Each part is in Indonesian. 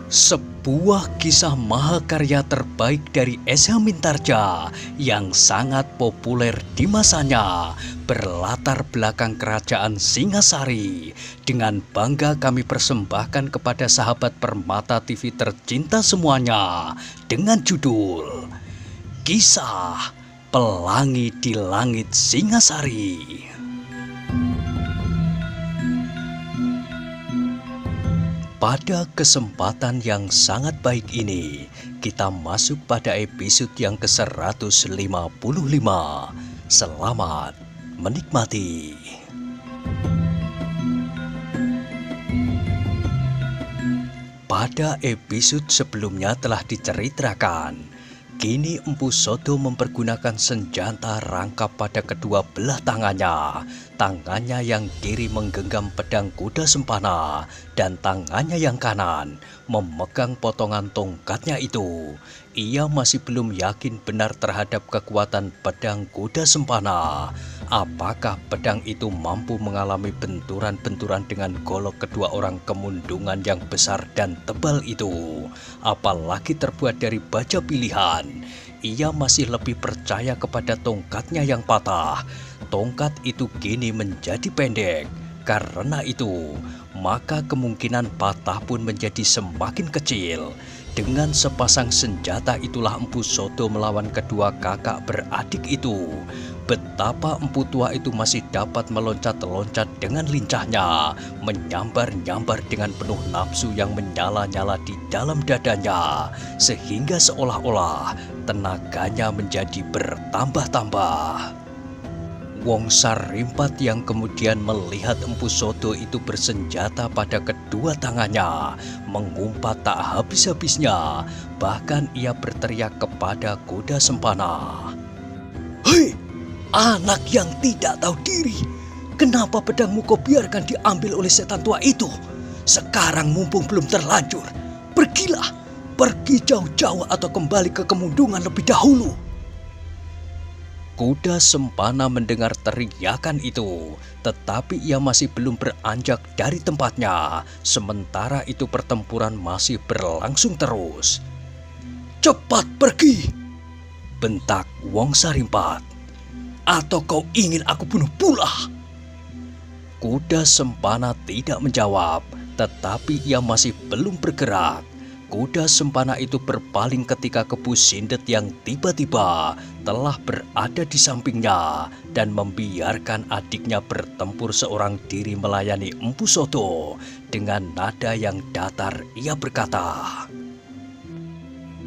Sebuah kisah mahakarya terbaik dari S.H. Mintarja yang sangat populer di masanya berlatar belakang kerajaan Singasari. Dengan bangga kami persembahkan kepada sahabat Permata TV tercinta semuanya dengan judul Kisah Pelangi di Langit Singasari. Pada kesempatan yang sangat baik ini, kita masuk pada episode yang ke-155. Selamat menikmati. Pada episode sebelumnya telah diceritakan, kini Empu Sodo mempergunakan senjata rangkap pada kedua belah tangannya. Tangannya yang kiri menggenggam pedang kuda sempana dan tangannya yang kanan memegang potongan tongkatnya itu. Ia masih belum yakin benar terhadap kekuatan pedang kuda sempana. Apakah pedang itu mampu mengalami benturan-benturan dengan golok kedua orang kemundungan yang besar dan tebal itu? Apalagi terbuat dari baja pilihan. Ia masih lebih percaya kepada tongkatnya yang patah. Tongkat itu kini menjadi pendek. Karena itu, maka kemungkinan patah pun menjadi semakin kecil. Dengan sepasang senjata itulah Empu Sodo melawan kedua kakak beradik itu. Betapa empu tua itu masih dapat meloncat-loncat dengan lincahnya, menyambar-nyambar dengan penuh nafsu yang menyala-nyala di dalam dadanya, sehingga seolah-olah tenaganya menjadi bertambah-tambah. Wong Sarimpat yang kemudian melihat Empu Sodo itu bersenjata pada kedua tangannya, mengumpat tak habis-habisnya, bahkan ia berteriak kepada kuda sempana. "Hei! Anak yang tidak tahu diri, kenapa pedangmu kau biarkan diambil oleh setan tua itu? Sekarang mumpung belum terlanjur, pergilah, pergi jauh-jauh atau kembali ke kemundungan lebih dahulu." Kuda sempana mendengar teriakan itu, tetapi ia masih belum beranjak dari tempatnya. Sementara itu pertempuran masih berlangsung terus. "Cepat pergi!" bentak Wong Sarimpat. "Atau kau ingin aku bunuh pula?" Kuda sempana tidak menjawab, tetapi ia masih belum bergerak. Kuda sempana itu berpaling ketika Kepu Sindet yang tiba-tiba telah berada di sampingnya dan membiarkan adiknya bertempur seorang diri melayani Empu Sodo. Dengan nada yang datar ia berkata,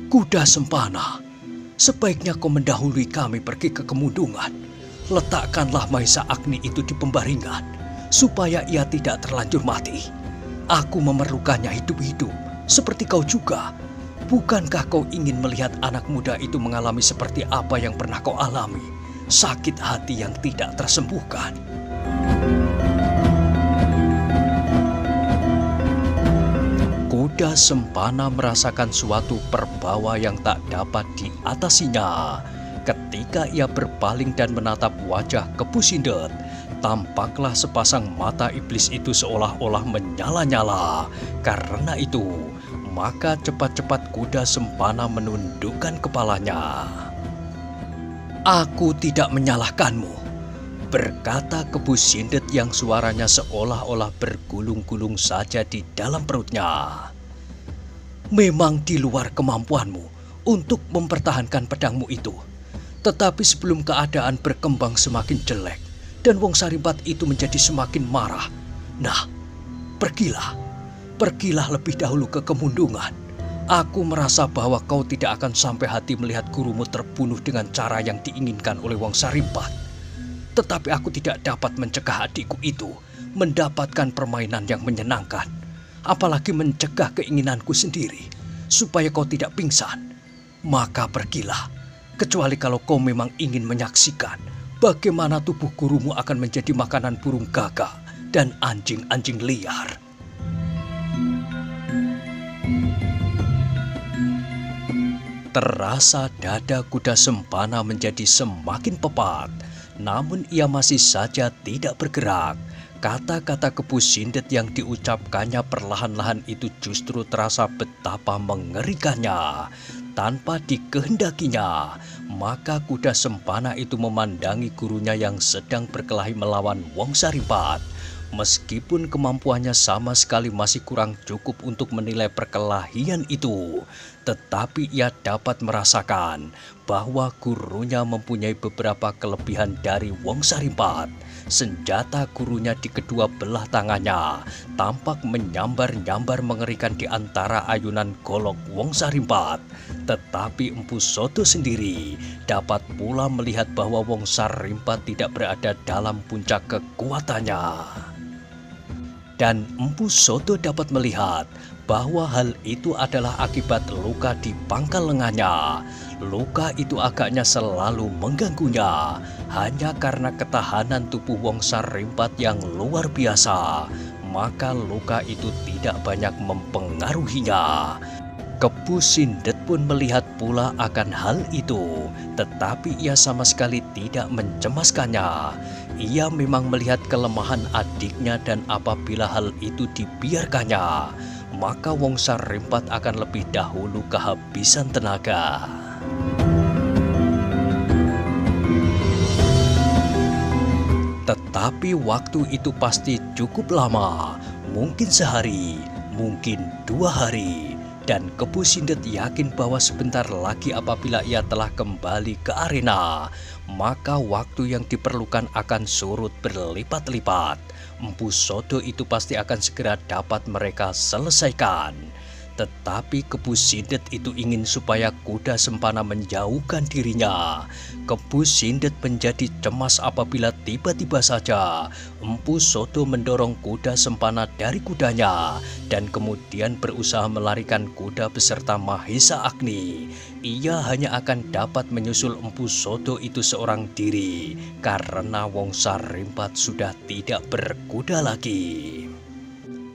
"Kuda sempana, sebaiknya kau mendahului kami pergi ke kemundungan. Letakkanlah Maisa Agni itu di pembaringan, supaya ia tidak terlanjur mati. Aku memerlukannya hidup-hidup, seperti kau juga. Bukankah kau ingin melihat anak muda itu mengalami seperti apa yang pernah kau alami? Sakit hati yang tidak tersembuhkan." Kuda sempana merasakan suatu perbawa yang tak dapat diatasinya. Ketika ia berpaling dan menatap wajah Kepu Sindet, tampaklah sepasang mata iblis itu seolah-olah menyala-nyala. Karena itu, maka cepat-cepat kuda sempana menundukkan kepalanya. "Aku tidak menyalahkanmu," berkata Kepu Sindet yang suaranya seolah-olah bergulung-gulung saja di dalam perutnya. "Memang di luar kemampuanmu untuk mempertahankan pedangmu itu. Tetapi sebelum keadaan berkembang semakin jelek dan Wong Sarimpat itu menjadi semakin marah, nah, pergilah lebih dahulu ke kemundungan. Aku merasa bahwa kau tidak akan sampai hati melihat gurumu terbunuh dengan cara yang diinginkan oleh Wong Sarimpat. Tetapi aku tidak dapat mencegah adikku itu mendapatkan permainan yang menyenangkan, apalagi mencegah keinginanku sendiri supaya kau tidak pingsan. Maka pergilah, kecuali kalau kau memang ingin menyaksikan bagaimana tubuh gurumu akan menjadi makanan burung gagak dan anjing-anjing liar." Terasa dada kuda sempana menjadi semakin pepat, namun ia masih saja tidak bergerak. Kata-kata Kepu Sindet yang diucapkannya perlahan-lahan itu justru terasa betapa mengerikannya. Tanpa dikehendakinya, maka kuda sempana itu memandangi gurunya yang sedang berkelahi melawan Wong Sarimpat. Meskipun kemampuannya sama sekali masih kurang cukup untuk menilai perkelahian itu, tetapi ia dapat merasakan bahwa gurunya mempunyai beberapa kelebihan dari Wong Sarimpat. Senjata gurunya di kedua belah tangannya tampak menyambar-nyambar mengerikan di antara ayunan golok Wong Sarimpat. Tetapi Empu Sodo sendiri dapat pula melihat bahwa Wong Sarimpat tidak berada dalam puncak kekuatannya. Dan Empu Sodo dapat melihat bahwa hal itu adalah akibat luka di pangkal lengannya. Luka itu agaknya selalu mengganggunya hanya karena ketahanan tubuh Wong Sarimpat yang luar biasa. Maka luka itu tidak banyak mempengaruhinya. Kepu Sindet pun melihat pula akan hal itu, tetapi ia sama sekali tidak mencemaskannya. Ia memang melihat kelemahan adiknya dan apabila hal itu dibiarkannya, maka Wong Sarimpat akan lebih dahulu kehabisan tenaga. Tetapi waktu itu pasti cukup lama, mungkin sehari, mungkin 2 hari. Dan Kepu Sindet yakin bahwa sebentar lagi apabila ia telah kembali ke arena, maka waktu yang diperlukan akan surut berlipat-lipat. Empu Sodo itu pasti akan segera dapat mereka selesaikan. Tetapi Kepu Sindet itu ingin supaya kuda sempana menjauhkan dirinya. Kepu Sindet menjadi cemas apabila tiba-tiba saja Empu Sodo mendorong kuda sempana dari kudanya dan kemudian berusaha melarikan kuda beserta Mahesa Agni. Ia hanya akan dapat menyusul Empu Sodo itu seorang diri karena Wong Sarimpat sudah tidak berkuda lagi.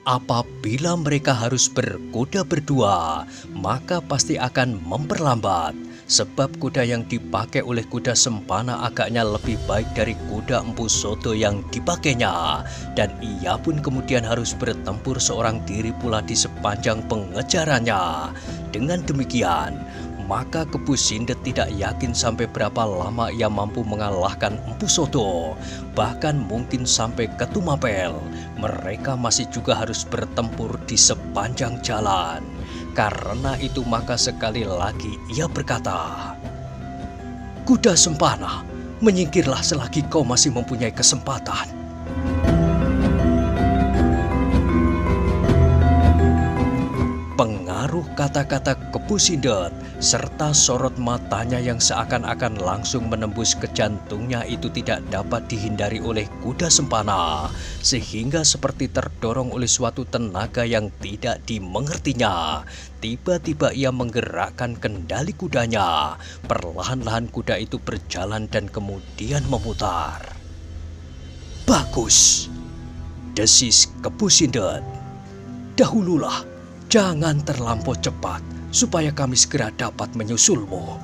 Apabila mereka harus berkuda berdua, maka pasti akan memperlambat. Sebab kuda yang dipakai oleh kuda sempana agaknya lebih baik dari kuda Empu Sodo yang dipakainya. Dan ia pun kemudian harus bertempur seorang diri pula di sepanjang pengejarannya. Dengan demikian, maka Kepu Sindet tidak yakin sampai berapa lama ia mampu mengalahkan Empu Sodo. Bahkan mungkin sampai ke Tumapel, mereka masih juga harus bertempur di sepanjang jalan. Karena itu maka sekali lagi ia berkata, "Kuda sempana, menyingkirlah selagi kau masih mempunyai kesempatan." Pengaruh kata-kata Kepu Sindet serta sorot matanya yang seakan-akan langsung menembus ke jantungnya itu tidak dapat dihindari oleh kuda sempana, sehingga seperti terdorong oleh suatu tenaga yang tidak dimengertinya. Tiba-tiba ia menggerakkan kendali kudanya. Perlahan-lahan kuda itu berjalan dan kemudian memutar. "Bagus," desis Kepu Sindet. "Dahululah. Jangan terlampau cepat, supaya kami segera dapat menyusulmu."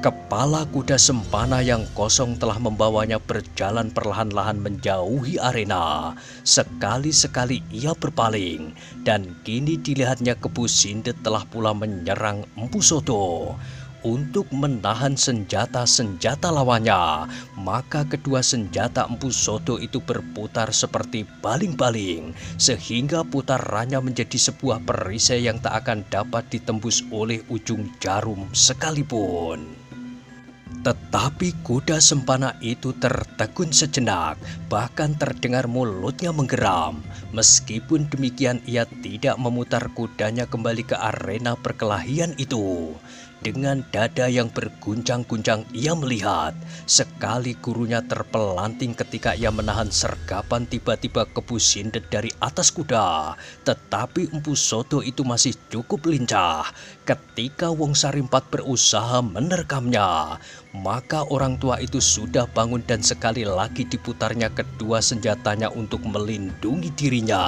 Kepala kuda sempana yang kosong telah membawanya berjalan perlahan-lahan menjauhi arena. Sekali-sekali ia berpaling, dan kini dilihatnya Kepu Sindet telah pula menyerang Empu Sodo. Untuk menahan senjata-senjata lawannya, maka kedua senjata Empu Sodo itu berputar seperti baling-baling, sehingga putarannya menjadi sebuah perisai yang tak akan dapat ditembus oleh ujung jarum sekalipun. Tetapi kuda sempana itu tertegun sejenak, bahkan terdengar mulutnya menggeram. Meskipun demikian ia tidak memutar kudanya kembali ke arena perkelahian itu. Dengan dada yang berguncang-guncang ia melihat sekali gurunya terpelanting ketika ia menahan sergapan tiba-tiba Kepu Sindet dari atas kuda. Tetapi Empu Sodo itu masih cukup lincah. Ketika Wong Sarimpat berusaha menerkamnya, maka orang tua itu sudah bangun dan sekali lagi diputarnya kedua senjatanya untuk melindungi dirinya.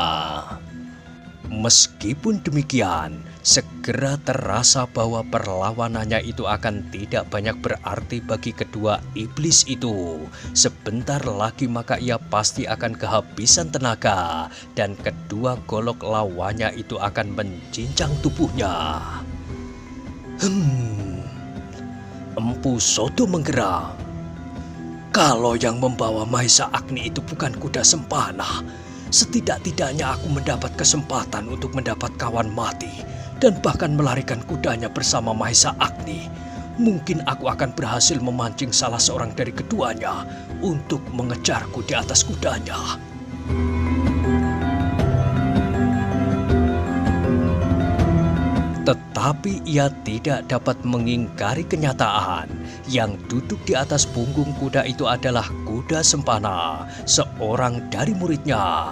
Meskipun demikian, Segera terasa bahwa perlawanannya itu akan tidak banyak berarti bagi kedua iblis itu. Sebentar lagi maka ia pasti akan kehabisan tenaga dan kedua golok lawannya itu akan mencincang tubuhnya. Empu Sodo menggeram. Kalau yang membawa Mahesa Agni itu bukan kuda sempana, setidak-tidaknya aku mendapat kesempatan untuk mendapat kawan mati dan bahkan melarikan kudanya bersama Mahesa Agni. Mungkin aku akan berhasil memancing salah seorang dari keduanya untuk mengejarku di atas kudanya. Tetapi ia tidak dapat mengingkari kenyataan. Yang duduk di atas punggung kuda itu adalah Kuda Sempana, seorang dari muridnya.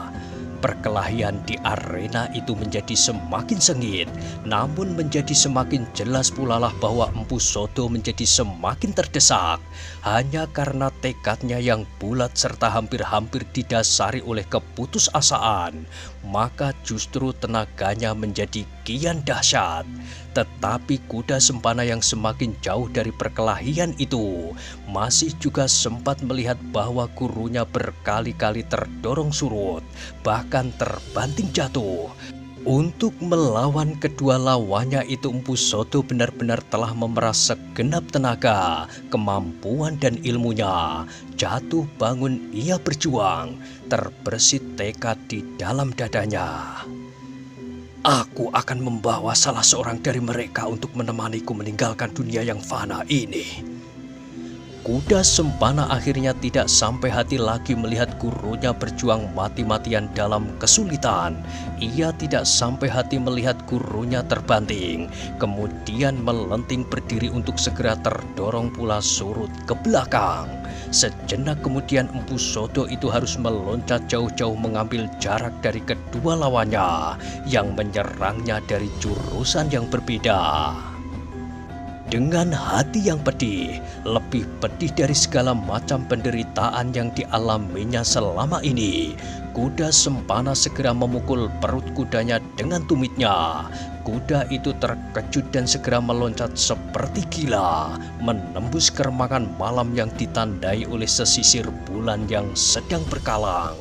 Perkelahian di arena itu menjadi semakin sengit, namun menjadi semakin jelas pula lah bahwa Empu Sodo menjadi semakin terdesak. Hanya karena tekadnya yang bulat serta hampir-hampir didasari oleh keputusasaan, maka justru tenaganya menjadi kian dahsyat. Tetapi Kuda Sempana yang semakin jauh dari perkelahian itu masih juga sempat melihat bahwa gurunya berkali-kali terdorong surut, bahkan terbanting jatuh. Untuk melawan kedua lawannya itu Empu Sodo benar-benar telah memeras segenap tenaga, kemampuan dan ilmunya. Jatuh bangun ia berjuang, terbersit tekad di dalam dadanya. Aku akan membawa salah seorang dari mereka untuk menemaniku meninggalkan dunia yang fana ini. Kuda Sempana akhirnya tidak sampai hati lagi melihat gurunya berjuang mati-matian dalam kesulitan. Ia tidak sampai hati melihat gurunya terbanting, kemudian melenting berdiri untuk segera terdorong pula surut ke belakang. Sejenak kemudian Empu Sodo itu harus meloncat jauh-jauh mengambil jarak dari kedua lawannya yang menyerangnya dari jurusan yang berbeda. Dengan hati yang pedih, lebih pedih dari segala macam penderitaan yang dialaminya selama ini, Kuda Sempana segera memukul perut kudanya dengan tumitnya. Kuda itu terkejut dan segera meloncat seperti gila, menembus keremakan malam yang ditandai oleh sesisir bulan yang sedang berkalang.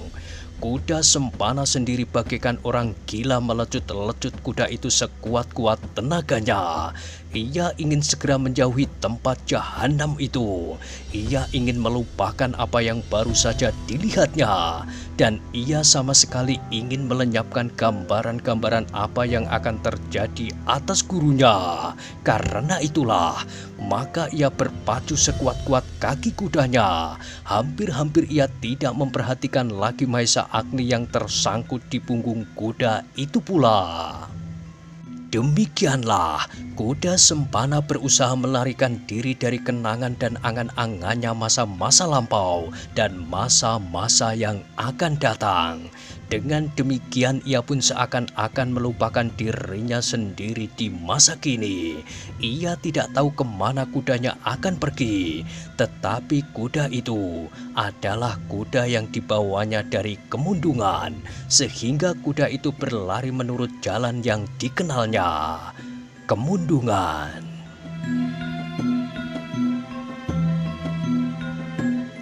Kuda Sempana sendiri bagaikan orang gila melecut-lecut kuda itu sekuat-kuat tenaganya. Ia ingin segera menjauhi tempat jahanam itu. Ia ingin melupakan apa yang baru saja dilihatnya. Dan ia sama sekali ingin melenyapkan gambaran-gambaran apa yang akan terjadi atas gurunya. Karena itulah, maka ia berpacu sekuat-kuat kaki kudanya. Hampir-hampir ia tidak memperhatikan lagi Mahesa Agni yang tersangkut di punggung kuda itu pula. Demikianlah, Kuda Sempana berusaha melarikan diri dari kenangan dan angan-angannya masa-masa lampau dan masa-masa yang akan datang. Dengan demikian ia pun seakan-akan melupakan dirinya sendiri di masa kini. Ia tidak tahu kemana kudanya akan pergi, tetapi kuda itu adalah kuda yang dibawanya dari kemundungan, sehingga kuda itu berlari menurut jalan yang dikenalnya, kemundungan.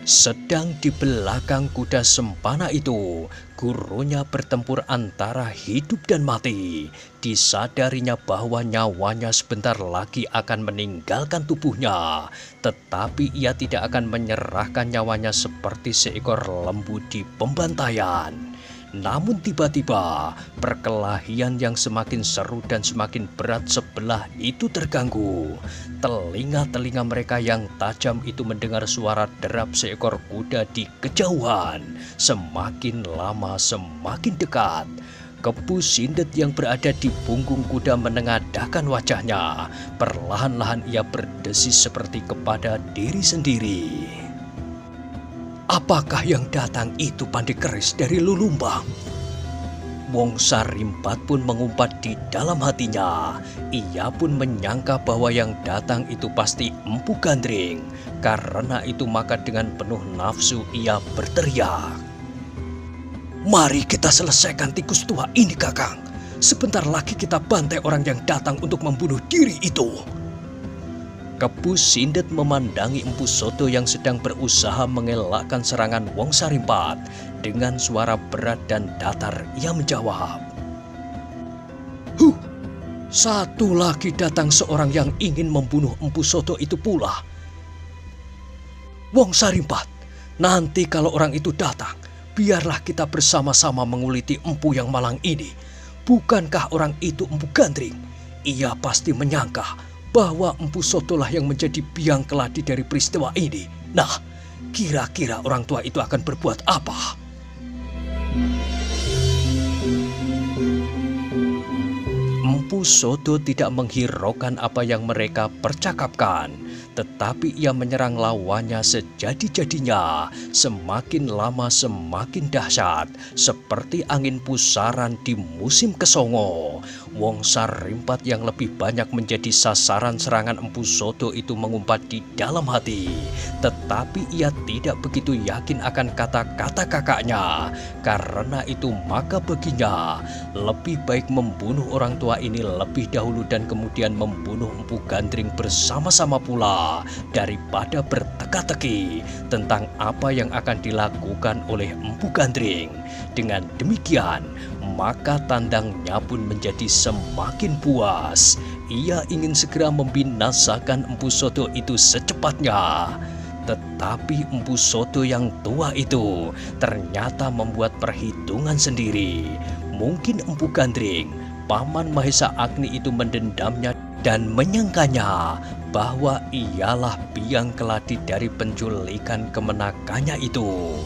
Sedang di belakang Kuda Sempana itu, gurunya bertempur antara hidup dan mati. Disadarinya bahwa nyawanya sebentar lagi akan meninggalkan tubuhnya, tetapi ia tidak akan menyerahkan nyawanya seperti seekor lembu di pembantaian. Namun tiba-tiba perkelahian yang semakin seru dan semakin berat sebelah itu terganggu. Telinga-telinga mereka yang tajam itu mendengar suara derap seekor kuda di kejauhan. Semakin lama semakin dekat. Kepu Sindet yang berada di punggung kuda menengadahkan wajahnya. Perlahan-lahan ia berdesis seperti kepada diri sendiri. Apakah yang datang itu Pandai Keris dari Lulumbang? Wongsa Rimbat pun mengumpat di dalam hatinya. Ia pun menyangka bahwa yang datang itu pasti Empu Gandring. Karena itu maka dengan penuh nafsu ia berteriak. Mari kita selesaikan tikus tua ini, Kakang. sebentar lagi kita bantai orang yang datang untuk membunuh diri itu." Kepu Sindet memandangi Empu Soto yang sedang berusaha mengelakkan serangan Wong Sarimpat. Dengan suara berat dan datar ia menjawab, "Satu lagi datang seorang yang ingin membunuh Empu Soto itu pula. Wong Sarimpat, nanti kalau orang itu datang, biarlah kita bersama-sama menguliti empu yang malang ini. Bukankah orang itu Empu Gandring? Ia pasti menyangka bahwa Empu Soto lah yang menjadi biang keladi dari peristiwa ini. Nah, kira-kira orang tua itu akan berbuat apa?" Empu Soto tidak menghiraukan apa yang mereka percakapkan, tetapi ia menyerang lawannya sejadi-jadinya. Semakin lama semakin dahsyat, seperti angin pusaran di musim kesongo. Wong Sarimpat yang lebih banyak menjadi sasaran serangan Empu Soto itu mengumpat di dalam hati. Tetapi ia tidak begitu yakin akan kata-kata kakaknya. Karena itu maka baginya lebih baik membunuh orang tua ini lebih dahulu dan kemudian membunuh Empu Gandring bersama-sama pula, daripada berteka-teki tentang apa yang akan dilakukan oleh Empu Gandring. Dengan demikian, maka tandangnya pun menjadi semakin puas. Ia ingin segera membinasakan Empu Soto itu secepatnya. Tetapi Empu Soto yang tua itu ternyata membuat perhitungan sendiri. Mungkin Empu Gandring, Paman Mahesa Agni itu mendendamnya dan menyangkanya bahwa ialah biang keladi dari penculikan kemenakannya itu.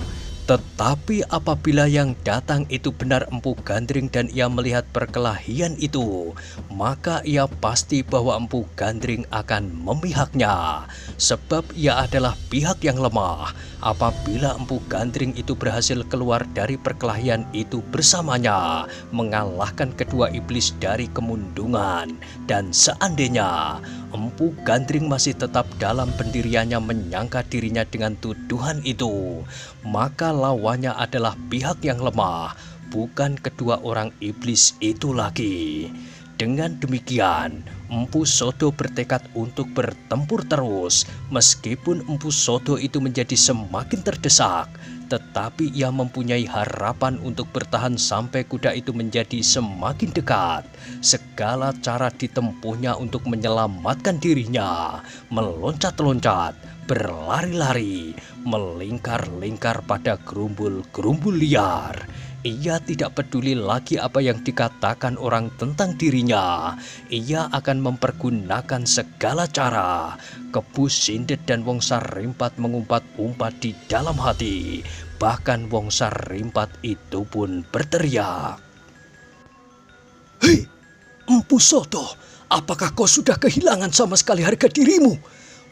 Tetapi apabila yang datang itu benar Empu Gandring dan ia melihat perkelahian itu, maka ia pasti bahwa Empu Gandring akan memihaknya. Sebab ia adalah pihak yang lemah. Apabila Empu Gandring itu berhasil keluar dari perkelahian itu bersamanya, mengalahkan kedua iblis dari kemundungan. Dan seandainya Empu Gandring masih tetap dalam pendiriannya menyangka dirinya dengan tuduhan itu, maka lawannya adalah pihak yang lemah, bukan kedua orang iblis itu lagi. Dengan demikian, Empu Soto bertekad untuk bertempur terus. Meskipun Empu Soto itu menjadi semakin terdesak, tetapi ia mempunyai harapan untuk bertahan sampai kuda itu menjadi semakin dekat. Segala cara ditempuhnya untuk menyelamatkan dirinya, meloncat-loncat, berlari-lari, melingkar-lingkar pada gerumbul-gerumbul liar. Ia tidak peduli lagi apa yang dikatakan orang tentang dirinya. Ia akan mempergunakan segala cara. Kepu Sindet dan Wong Sarimpat mengumpat-umpat di dalam hati. Bahkan Wong Sarimpat itu pun berteriak, "Hei, Empu Soto, apakah kau sudah kehilangan sama sekali harga dirimu?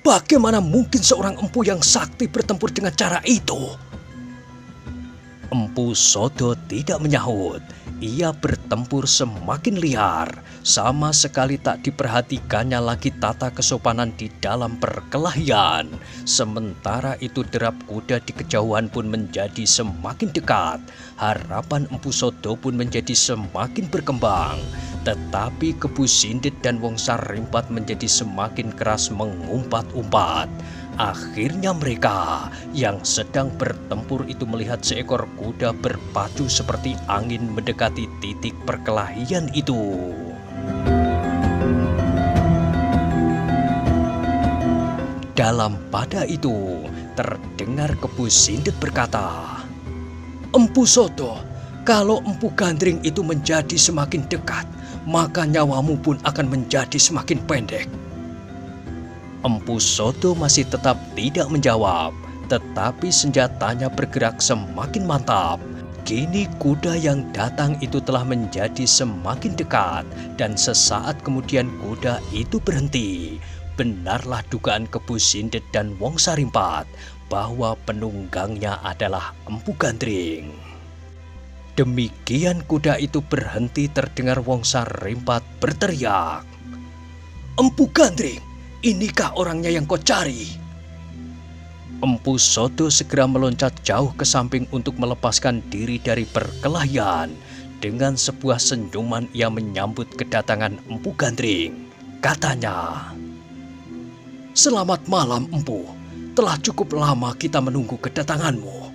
Bagaimana mungkin seorang empu yang sakti bertempur dengan cara itu?" Empu Soto tidak menyahut. Ia bertempur semakin liar. Sama sekali tak diperhatikannya lagi tata kesopanan di dalam perkelahian. Sementara itu derap kuda di kejauhan pun menjadi semakin dekat. Harapan Empu Soto pun menjadi semakin berkembang. Tetapi Kepu Sindet dan Wong Sarimpat menjadi semakin keras mengumpat-umpat. Akhirnya mereka yang sedang bertempur itu melihat seekor kuda berpacu seperti angin mendekati titik perkelahian itu. Dalam pada itu terdengar Kepu Sindet berkata, "Empu Soto, kalau Empu Gandring itu menjadi semakin dekat, maka nyawamu pun akan menjadi semakin pendek." Empu Soto masih tetap tidak menjawab, tetapi senjatanya bergerak semakin mantap. Kini kuda yang datang itu telah menjadi semakin dekat, dan sesaat kemudian kuda itu berhenti. Benarlah dugaan Kepu Sindet dan Wong Sarimpat bahwa penunggangnya adalah Empu Gandring. Demikian kuda itu berhenti terdengar Wong Sarimpat berteriak, "Empu Gandring, inikah orangnya yang kau cari?" Empu Soto segera meloncat jauh ke samping untuk melepaskan diri dari perkelahian. dengan sebuah senyuman ia menyambut kedatangan Empu Gandring. Katanya, "Selamat malam, Empu. Telah cukup lama kita menunggu kedatanganmu."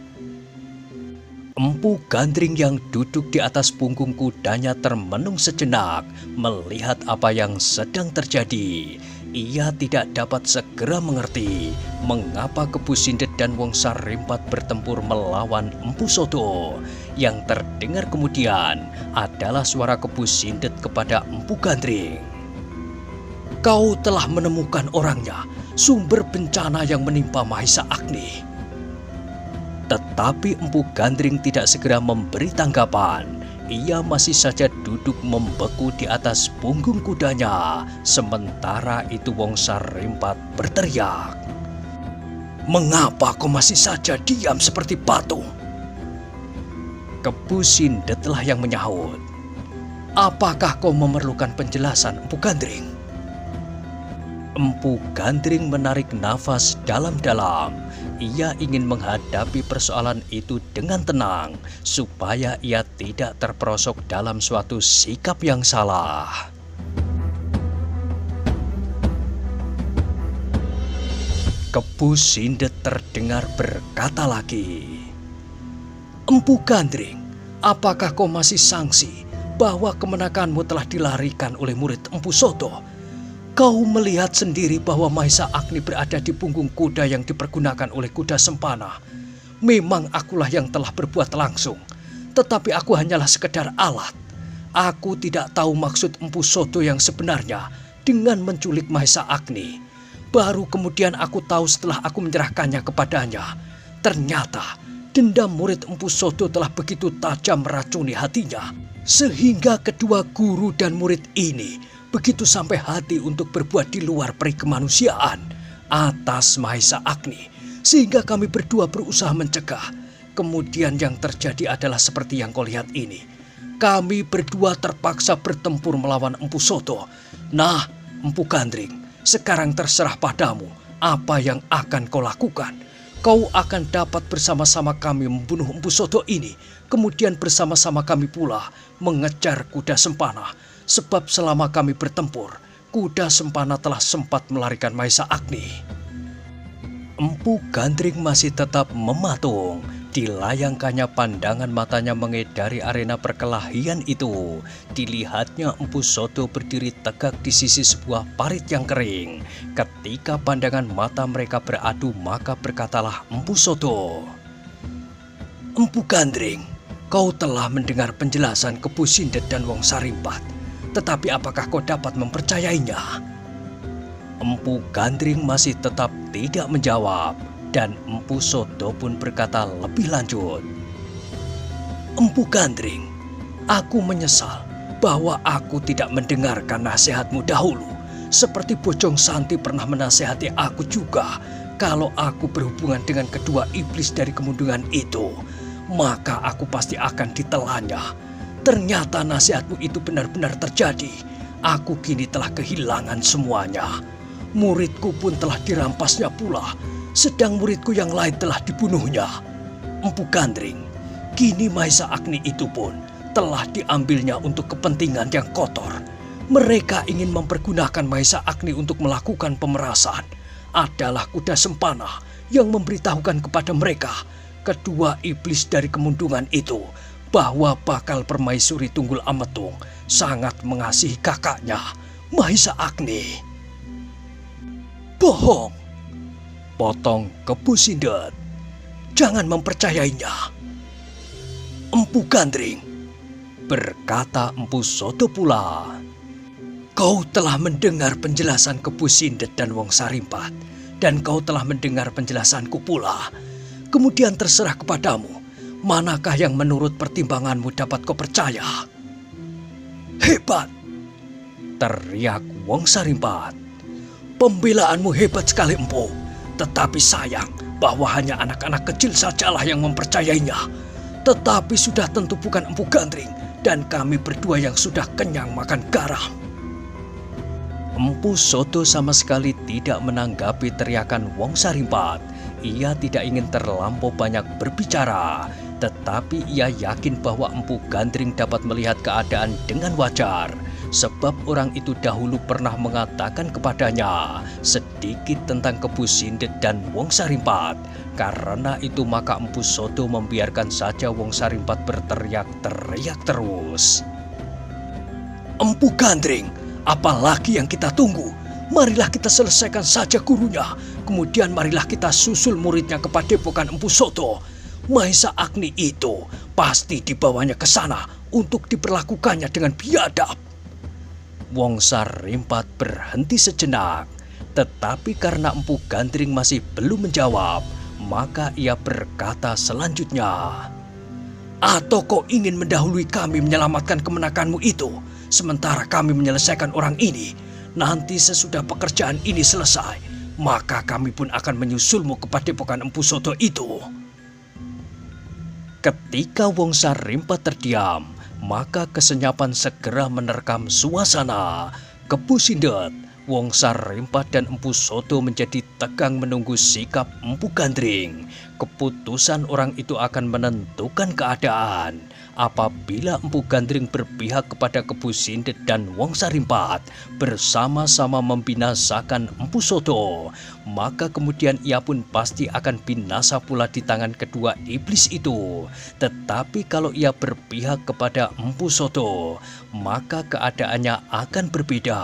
Empu Gandring yang duduk di atas punggung kudanya termenung sejenak melihat apa yang sedang terjadi. Ia tidak dapat segera mengerti mengapa Kebu Sindet dan Wong Sarimpat bertempur melawan Empu Sodo. Yang terdengar kemudian adalah suara Kebu Sindet kepada Empu Gandring. "Kau telah menemukan orangnya, sumber bencana yang menimpa Mahisa Agni." Tetapi Empu Gandring tidak segera memberi tanggapan. Ia masih saja duduk membeku di atas punggung kudanya. Sementara itu Wong Sarimpat berteriak, "Mengapa kau masih saja diam seperti patung?" Kebu Sindetlah yang menyahut, "Apakah kau memerlukan penjelasan, Empu Gandring?" Empu Gandring menarik nafas dalam-dalam. Ia ingin menghadapi persoalan itu dengan tenang, supaya ia tidak terperosok dalam suatu sikap yang salah. Kebu Sindet terdengar berkata lagi, "Empu Gandring, apakah kau masih sangsi bahwa kemenakanmu telah dilarikan oleh murid Empu Sodo? Kau melihat sendiri bahwa Mahisa Agni berada di punggung kuda yang dipergunakan oleh kuda Sempana. Memang akulah yang telah berbuat langsung, tetapi aku hanyalah sekedar alat. Aku tidak tahu maksud Empu Sodo yang sebenarnya dengan menculik Mahisa Agni. Baru kemudian aku tahu setelah aku menyerahkannya kepadanya. Ternyata dendam murid Empu Sodo telah begitu tajam meracuni hatinya, sehingga kedua guru dan murid ini begitu sampai hati untuk berbuat di luar peri kemanusiaan atas Mahisa Agni, sehingga kami berdua berusaha mencegah. Kemudian yang terjadi adalah seperti yang kau lihat ini. Kami berdua terpaksa bertempur melawan Empu Sodo. Nah, Empu Gandring, sekarang terserah padamu apa yang akan kau lakukan. Kau akan dapat bersama-sama kami membunuh Empu Sodo ini, kemudian bersama-sama kami pula mengejar kuda Sempana. Sebab selama kami bertempur, kuda Sempana telah sempat melarikan Mahisa Agni." Empu Gandring masih tetap mematung. Dilayangkannya pandangan matanya mengedari arena perkelahian itu. Dilihatnya Empu Sodo berdiri tegak di sisi sebuah parit yang kering. Ketika pandangan mata mereka beradu, maka berkatalah Empu Sodo, "Empu Gandring, kau telah mendengar penjelasan Kebu Sindet dan Wong Sarimpat. Tetapi apakah kau dapat mempercayainya?" Empu Gandring masih tetap tidak menjawab, dan Empu Sodo pun berkata lebih lanjut, "Empu Gandring, aku menyesal bahwa aku tidak mendengarkan nasihatmu dahulu. Seperti Bojong Santi pernah menasihati aku juga, kalau aku berhubungan dengan kedua iblis dari kemundungan itu, maka aku pasti akan ditelannya. Ternyata nasihatmu itu benar-benar terjadi. Aku kini telah kehilangan semuanya. Muridku pun telah dirampasnya pula, sedang muridku yang lain telah dibunuhnya. Empu Gandring, kini Mahisa Agni itu pun telah diambilnya untuk kepentingan yang kotor. Mereka ingin mempergunakan Mahisa Agni untuk melakukan pemerasan. Adalah kuda Sempana yang memberitahukan kepada mereka, kedua iblis dari kemundungan itu, bahwa bakal permaisuri Tunggul Ametung sangat mengasihi kakaknya, Mahisa Agni." "Bohong!" potong Kebu Sindet. "Jangan mempercayainya." "Empu Gandring," berkata Empu Sodo pula, "kau telah mendengar penjelasan Kebu Sindet dan Wong Sarimpat, dan kau telah mendengar penjelasanku pula. Kemudian terserah kepadamu, manakah yang menurut pertimbanganmu dapat kau percaya?" "Hebat!" teriak Wong Sarimpat. "Pembelaanmu hebat sekali, Empu. Tetapi sayang bahwa hanya anak-anak kecil sajalah yang mempercayainya. Tetapi sudah tentu bukan Empu Gandring dan kami berdua yang sudah kenyang makan garam." Empu Sodo sama sekali tidak menanggapi teriakan Wong Sarimpat. Ia tidak ingin terlampau banyak berbicara. Tetapi ia yakin bahwa Empu Gandring dapat melihat keadaan dengan wajar, sebab orang itu dahulu pernah mengatakan kepadanya sedikit tentang Kebu Sindet dan Wong Sarimpat. Karena itu maka Empu Sodo membiarkan saja Wong Sarimpat berteriak-teriak terus. "Empu Gandring, apalagi yang kita tunggu? Marilah kita selesaikan saja gurunya. Kemudian marilah kita susul muridnya ke padepokan Empu Sodo. Mahesa Agni itu pasti dibawanya ke sana untuk diperlakukannya dengan biadab." Wong Sarimpat berhenti sejenak, tetapi karena Empu Gandring masih belum menjawab, maka ia berkata selanjutnya, "Atau kau ingin mendahului kami menyelamatkan kemenakanmu itu, sementara kami menyelesaikan orang ini? Nanti sesudah pekerjaan ini selesai, maka kami pun akan menyusulmu ke padepokan Empu Sodo itu." Ketika Wong Sarimpat terdiam, maka kesenyapan segera menerkam suasana. Kebu Sindet, Wong Sarimpat dan Empu Sodo menjadi tegang menunggu sikap Empu Gandring. Keputusan orang itu akan menentukan keadaan. Apabila Empu Gandring berpihak kepada Kebu Sindet dan Wong Sarimpat bersama-sama membinasakan Empu Sodo, maka kemudian ia pun pasti akan binasa pula di tangan kedua iblis itu. Tetapi kalau ia berpihak kepada Empu Sodo, maka keadaannya akan berbeda.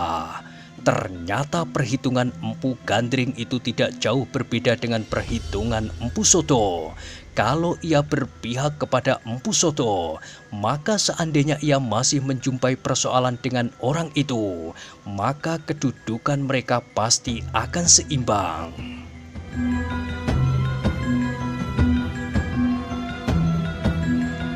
Ternyata perhitungan Empu Gandring itu tidak jauh berbeda dengan perhitungan Empu Sodo. Kalau ia berpihak kepada Empu Sodo, maka seandainya ia masih menjumpai persoalan dengan orang itu, maka kedudukan mereka pasti akan seimbang.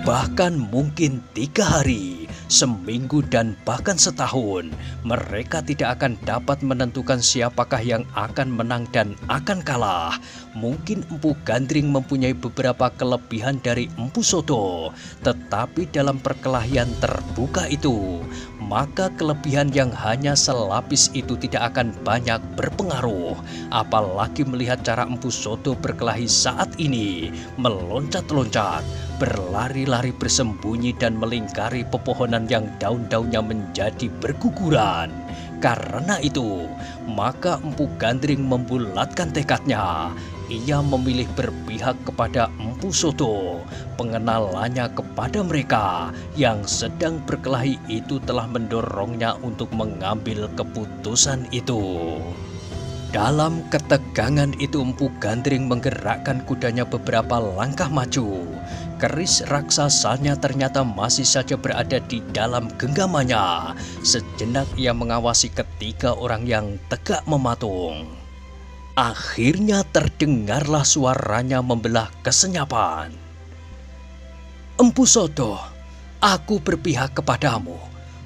Bahkan mungkin 3 hari, seminggu dan bahkan setahun, mereka tidak akan dapat menentukan siapakah yang akan menang dan akan kalah. Mungkin Empu Gandring mempunyai beberapa kelebihan dari Empu Sodo, tetapi dalam perkelahian terbuka itu, maka kelebihan yang hanya selapis itu tidak akan banyak berpengaruh. Apalagi melihat cara Empu Sodo berkelahi saat ini, meloncat-loncat, berlari-lari bersembunyi dan melingkari pepohonan yang daun-daunnya menjadi berguguran. Karena itu, maka Empu Gandring membulatkan tekadnya. Ia memilih berpihak kepada Empu Sodo. Pengenalannya kepada mereka yang sedang berkelahi itu telah mendorongnya untuk mengambil keputusan itu. Dalam ketegangan itu Empu Gandring menggerakkan kudanya beberapa langkah maju. Keris raksasanya ternyata masih saja berada di dalam genggamannya. Sejenak ia mengawasi ketiga orang yang tegak mematung. Akhirnya terdengarlah suaranya membelah kesenyapan. "Empu Sodo, aku berpihak kepadamu.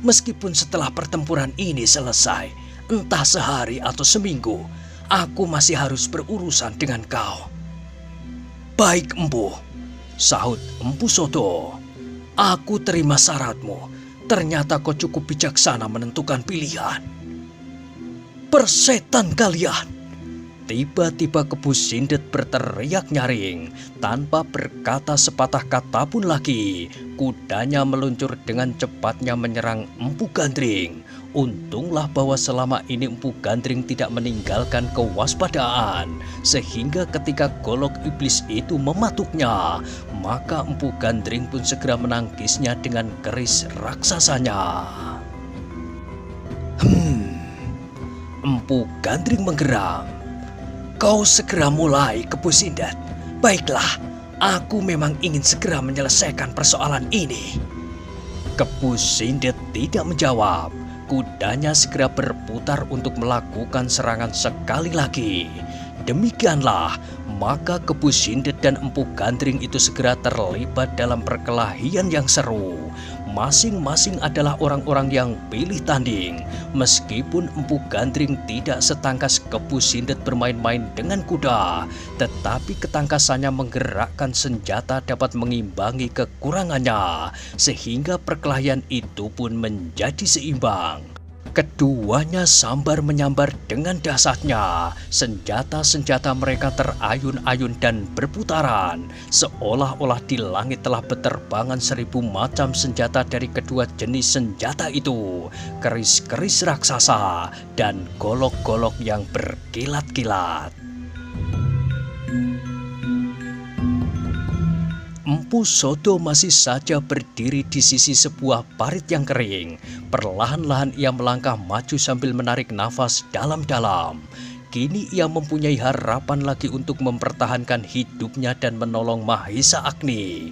Meskipun setelah pertempuran ini selesai, entah sehari atau seminggu, aku masih harus berurusan dengan kau." "Baik, Empu," sahut Empu Sodo. "Aku terima syaratmu. Ternyata kau cukup bijaksana menentukan pilihan." "Persetan kalian!" Tiba-tiba Kebu Sindet berteriak nyaring. Tanpa berkata sepatah kata pun lagi, kudanya meluncur dengan cepatnya menyerang Empu Gandring. Untunglah bahwa selama ini Empu Gandring tidak meninggalkan kewaspadaan, sehingga ketika golok iblis itu mematuknya, maka Empu Gandring pun segera menangkisnya dengan keris raksasanya. Empu Gandring menggeram. "Kau segera mulai, Kebu Sindet. Baiklah, aku memang ingin segera menyelesaikan persoalan ini." Kebu Sindet tidak menjawab. Kudanya segera berputar untuk melakukan serangan sekali lagi. Demikianlah, maka Kebu Sindet dan Empu Gandring itu segera terlibat dalam perkelahian yang seru. Masing-masing adalah orang-orang yang pilih tanding. Meskipun Empu Gandring tidak setangkas Kebu Sindet bermain-main dengan kuda, tetapi ketangkasannya menggerakkan senjata dapat mengimbangi kekurangannya, sehingga perkelahian itu pun menjadi seimbang. Keduanya sambar-menyambar dengan dahsyatnya. Senjata-senjata mereka terayun-ayun dan berputaran. Seolah-olah di langit telah berterbangan 1000 macam senjata dari kedua jenis senjata itu. Keris-keris raksasa dan golok-golok yang berkilat-kilat. Empu Sodo masih saja berdiri di sisi sebuah parit yang kering. Perlahan-lahan ia melangkah maju sambil menarik nafas dalam-dalam. Kini ia mempunyai harapan lagi untuk mempertahankan hidupnya dan menolong Mahesa Agni.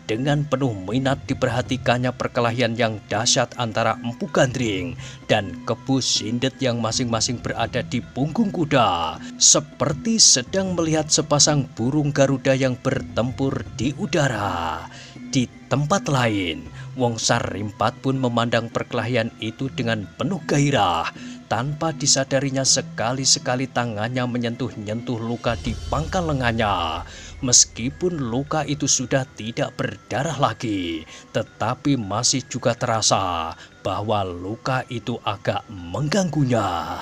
Dengan penuh minat diperhatikannya perkelahian yang dahsyat antara Empu Gandring dan Kebu Sindet yang masing-masing berada di punggung kuda. Seperti sedang melihat sepasang burung Garuda yang bertempur di udara. Di tempat lain, Wongsa Rimpat pun memandang perkelahian itu dengan penuh gairah. Tanpa disadarinya sekali-sekali tangannya menyentuh-nyentuh luka di pangkal lengannya. Meskipun luka itu sudah tidak berdarah lagi, tetapi masih juga terasa bahwa luka itu agak mengganggunya.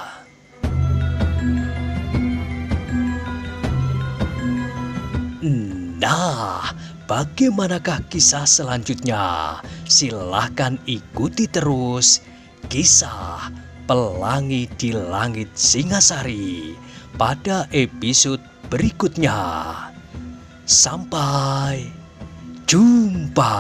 Nah, bagaimanakah kisah selanjutnya? Silahkan ikuti terus kisah Pelangi di Langit Singasari pada episode berikutnya. Sampai jumpa.